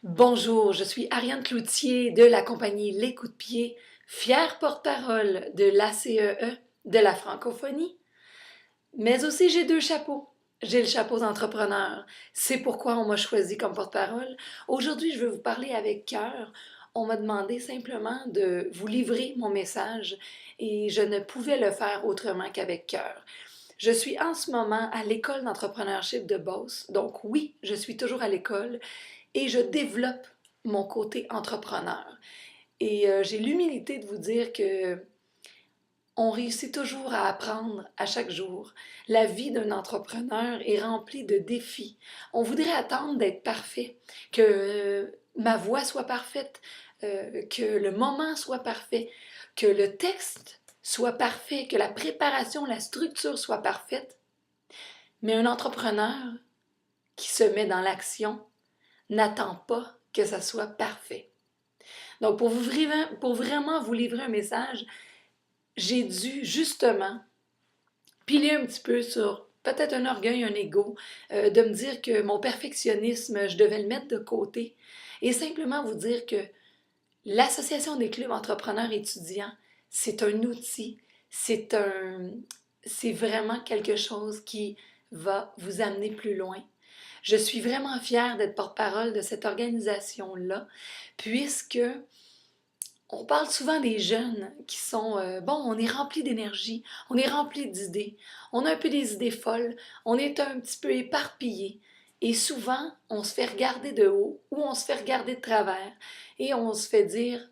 Bonjour, je suis Ariane Cloutier de la compagnie Les Coups de pied, fière porte-parole de l'ACEE de la francophonie. Mais aussi j'ai deux chapeaux. J'ai le chapeau d'entrepreneur. C'est pourquoi on m'a choisi comme porte-parole. Aujourd'hui, je veux vous parler avec cœur. On m'a demandé simplement de vous livrer mon message et je ne pouvais le faire autrement qu'avec cœur. Je suis en ce moment à l'école d'entrepreneurship de Beauce. Donc oui, je suis toujours à l'école et je développe mon côté entrepreneur. Et j'ai l'humilité de vous dire que on réussit toujours à apprendre à chaque jour. La vie d'un entrepreneur est remplie de défis. On voudrait attendre d'être parfait, que ma voix soit parfaite, que le moment soit parfait, que le texte soit parfait, que la préparation, la structure soit parfaite. Mais un entrepreneur qui se met dans l'action n'attend pas que ça soit parfait. Donc, pour vraiment vous livrer un message, j'ai dû justement piler un petit peu sur peut-être un orgueil, un ego, de me dire que mon perfectionnisme, je devais le mettre de côté et simplement vous dire que l'Association des clubs entrepreneurs étudiants, c'est un outil, c'est vraiment quelque chose qui va vous amener plus loin. Je suis vraiment fière d'être porte-parole de cette organisation-là, puisque on parle souvent des jeunes qui sont, bon, on est rempli d'énergie, on est rempli d'idées, on a un peu des idées folles, on est un petit peu éparpillé. Et souvent, on se fait regarder de haut ou on se fait regarder de travers et on se fait dire,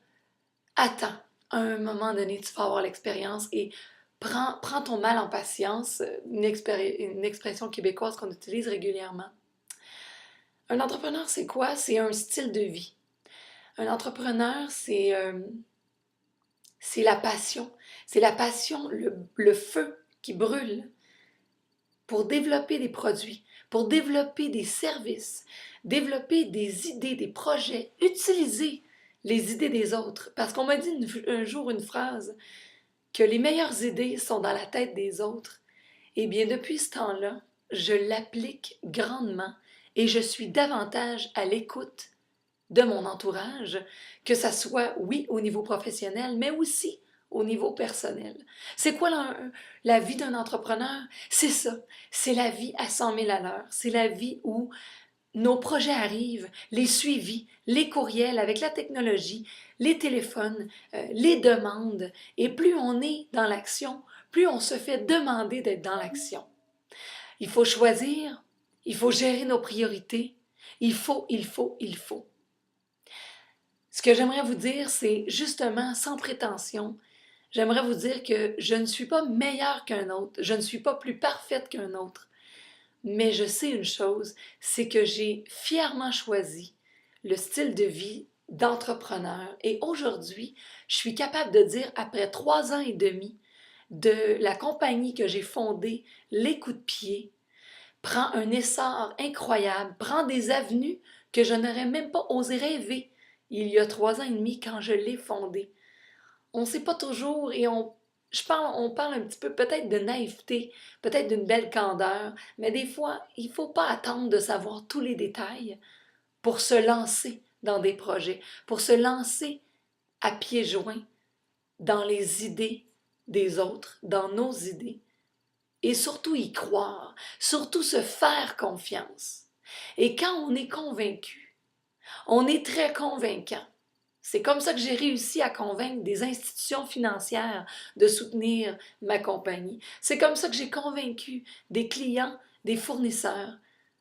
attends, à un moment donné, tu vas avoir l'expérience et prends ton mal en patience, une expression québécoise qu'on utilise régulièrement. Un entrepreneur, c'est quoi? C'est un style de vie. Un entrepreneur, c'est la passion. C'est la passion, le feu qui brûle pour développer des produits, pour développer des services, développer des idées, des projets, utiliser les idées des autres. Parce qu'on m'a dit un jour une phrase, que les meilleures idées sont dans la tête des autres. Eh bien, depuis ce temps-là, je l'applique grandement et je suis davantage à l'écoute de mon entourage, que ça soit, oui, au niveau professionnel, mais aussi au niveau personnel. C'est quoi la vie d'un entrepreneur? C'est ça. C'est la vie à 100 000 à l'heure. C'est la vie où nos projets arrivent, les suivis, les courriels avec la technologie, les téléphones, les demandes. Et plus on est dans l'action, plus on se fait demander d'être dans l'action. Il faut choisir, il faut gérer nos priorités. Il faut. Ce que j'aimerais vous dire, c'est justement, sans prétention, j'aimerais vous dire que je ne suis pas meilleure qu'un autre, je ne suis pas plus parfaite qu'un autre, mais je sais une chose, c'est que j'ai fièrement choisi le style de vie d'entrepreneur et aujourd'hui, je suis capable de dire, après 3 ans et demi de la compagnie que j'ai fondée, Les Coups de pied, prend un essor incroyable, prend des avenues que je n'aurais même pas osé rêver il y a 3 ans et demi quand je l'ai fondée. On ne sait pas toujours et on parle un petit peu peut-être de naïveté, peut-être d'une belle candeur, mais des fois, il ne faut pas attendre de savoir tous les détails pour se lancer dans des projets, pour se lancer à pieds joints dans les idées des autres, dans nos idées, et surtout y croire, surtout se faire confiance. Et quand on est convaincu, on est très convaincant. C'est comme ça que j'ai réussi à convaincre des institutions financières de soutenir ma compagnie. C'est comme ça que j'ai convaincu des clients, des fournisseurs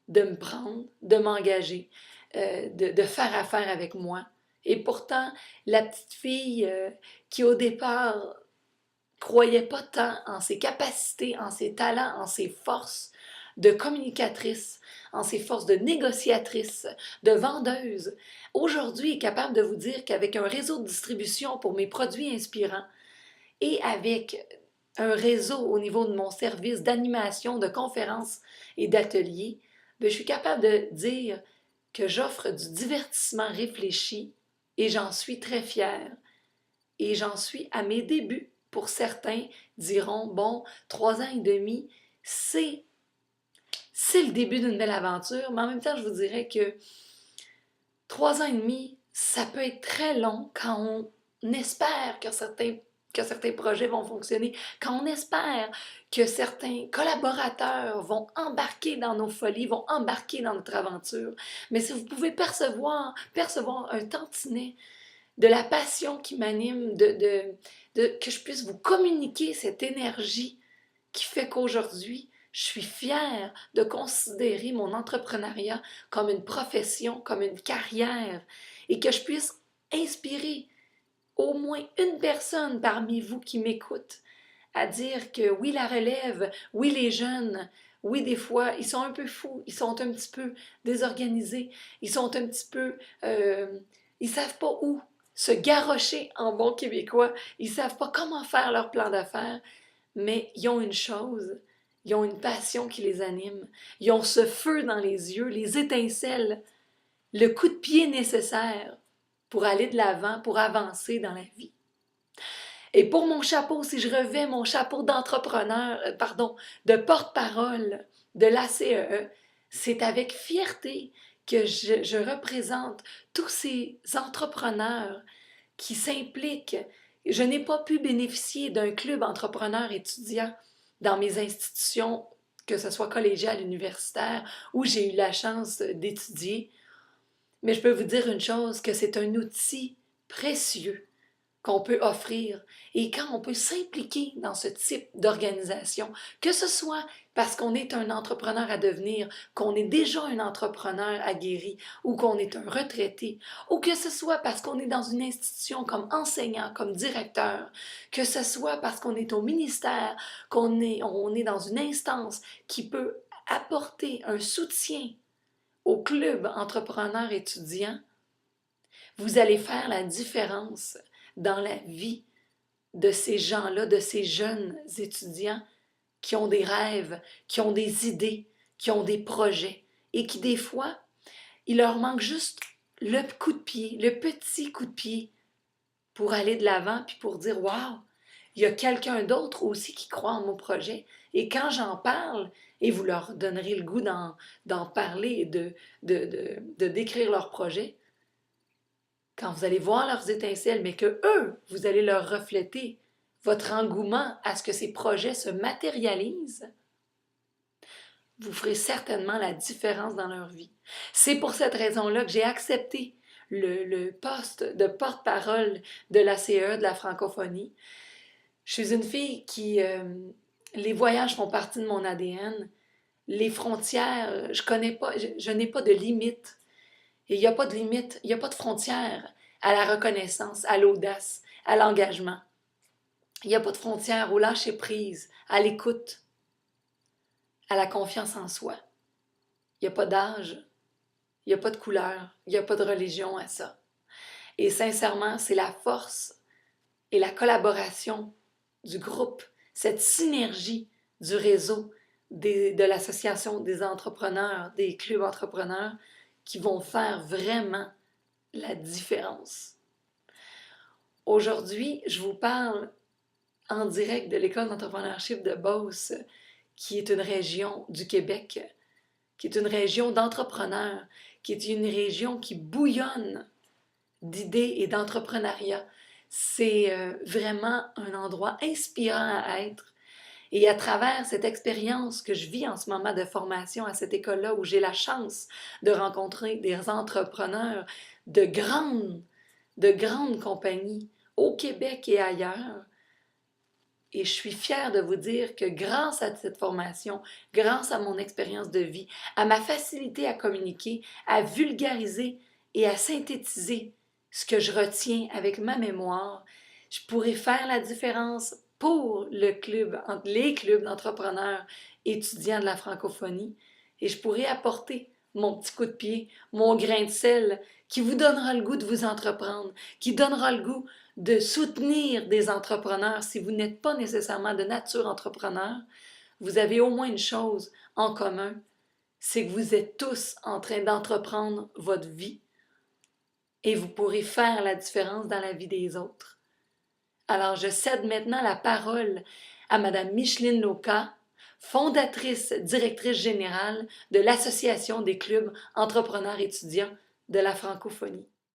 de me prendre, de m'engager, de faire affaire avec moi. Et pourtant, la petite fille qui au départ croyait pas tant en ses capacités, en ses talents, en ses forces de communicatrice, en ses forces de négociatrice, de vendeuse, aujourd'hui est capable de vous dire qu'avec un réseau de distribution pour mes produits inspirants et avec un réseau au niveau de mon service d'animation, de conférences et d'ateliers, je suis capable de dire que j'offre du divertissement réfléchi et j'en suis très fière. Et j'en suis à mes débuts. Pour certains diront, bon, 3 ans et demi, c'est le début d'une belle aventure, mais en même temps, je vous dirais que 3 ans et demi, ça peut être très long quand on espère que certains projets vont fonctionner, quand on espère que certains collaborateurs vont embarquer dans nos folies, vont embarquer dans notre aventure. Mais si vous pouvez percevoir un tantinet de la passion qui m'anime, que je puisse vous communiquer cette énergie qui fait qu'aujourd'hui, je suis fière de considérer mon entrepreneuriat comme une profession, comme une carrière, et que je puisse inspirer au moins une personne parmi vous qui m'écoute à dire que oui, la relève, oui, les jeunes, oui, des fois, ils sont un peu fous, ils sont un petit peu désorganisés, ils sont un petit peu... ils savent pas où se garrocher en bon québécois, ils savent pas comment faire leur plan d'affaires, mais ils ont une chose, ils ont une passion qui les anime, ils ont ce feu dans les yeux, les étincelles, le coup de pied nécessaire pour aller de l'avant, pour avancer dans la vie. Et pour mon chapeau, si je revais mon chapeau d'entrepreneur, de porte-parole de l'ACEE, c'est avec fierté que je représente tous ces entrepreneurs qui s'impliquent. Je n'ai pas pu bénéficier d'un club entrepreneur étudiant dans mes institutions, que ce soit collégiale, universitaire, où j'ai eu la chance d'étudier. Mais je peux vous dire une chose, que c'est un outil précieux qu'on peut offrir et quand on peut s'impliquer dans ce type d'organisation, que ce soit parce qu'on est un entrepreneur à devenir, qu'on est déjà un entrepreneur aguerri ou qu'on est un retraité, ou que ce soit parce qu'on est dans une institution comme enseignant, comme directeur, que ce soit parce qu'on est au ministère, on est dans une instance qui peut apporter un soutien au club entrepreneur étudiant, vous allez faire la différence dans la vie de ces gens-là, de ces jeunes étudiants qui ont des rêves, qui ont des idées, qui ont des projets et qui, des fois, il leur manque juste le coup de pied, le petit coup de pied pour aller de l'avant puis pour dire « Wow, il y a quelqu'un d'autre aussi qui croit en mon projet. » Et quand j'en parle, et vous leur donnerez le goût d'en parler et de décrire leur projet, quand vous allez voir leurs étincelles, mais que eux, vous allez leur refléter votre engouement à ce que ces projets se matérialisent, vous ferez certainement la différence dans leur vie. C'est pour cette raison-là que j'ai accepté le poste de porte-parole de l'ACE, de la francophonie. Je suis une fille qui... les voyages font partie de mon ADN. Les frontières, je connais pas, je n'ai pas de limite. Et il n'y a pas de limite, il n'y a pas de frontière à la reconnaissance, à l'audace, à l'engagement. Il n'y a pas de frontière au lâcher-prise, à l'écoute, à la confiance en soi. Il n'y a pas d'âge, il n'y a pas de couleur, il n'y a pas de religion à ça. Et sincèrement, c'est la force et la collaboration du groupe, cette synergie du réseau de l'association des entrepreneurs, des clubs entrepreneurs, qui vont faire vraiment la différence. Aujourd'hui, je vous parle en direct de l'École d'entrepreneurship de Beauce, qui est une région du Québec, qui est une région d'entrepreneurs, qui est une région qui bouillonne d'idées et d'entrepreneuriat. C'est vraiment un endroit inspirant à être. Et à travers cette expérience que je vis en ce moment de formation à cette école-là, où j'ai la chance de rencontrer des entrepreneurs de grandes compagnies au Québec et ailleurs, et je suis fière de vous dire que grâce à cette formation, grâce à mon expérience de vie, à ma facilité à communiquer, à vulgariser et à synthétiser ce que je retiens avec ma mémoire, je pourrais faire la différence pour les clubs d'entrepreneurs étudiants de la francophonie et je pourrais apporter mon petit coup de pied, mon grain de sel qui vous donnera le goût de vous entreprendre, qui donnera le goût de soutenir des entrepreneurs. Si vous n'êtes pas nécessairement de nature entrepreneur, vous avez au moins une chose en commun, c'est que vous êtes tous en train d'entreprendre votre vie et vous pourrez faire la différence dans la vie des autres. Alors, je cède maintenant la parole à Mme Micheline Loca, fondatrice, directrice générale de l'Association des clubs entrepreneurs étudiants de la francophonie.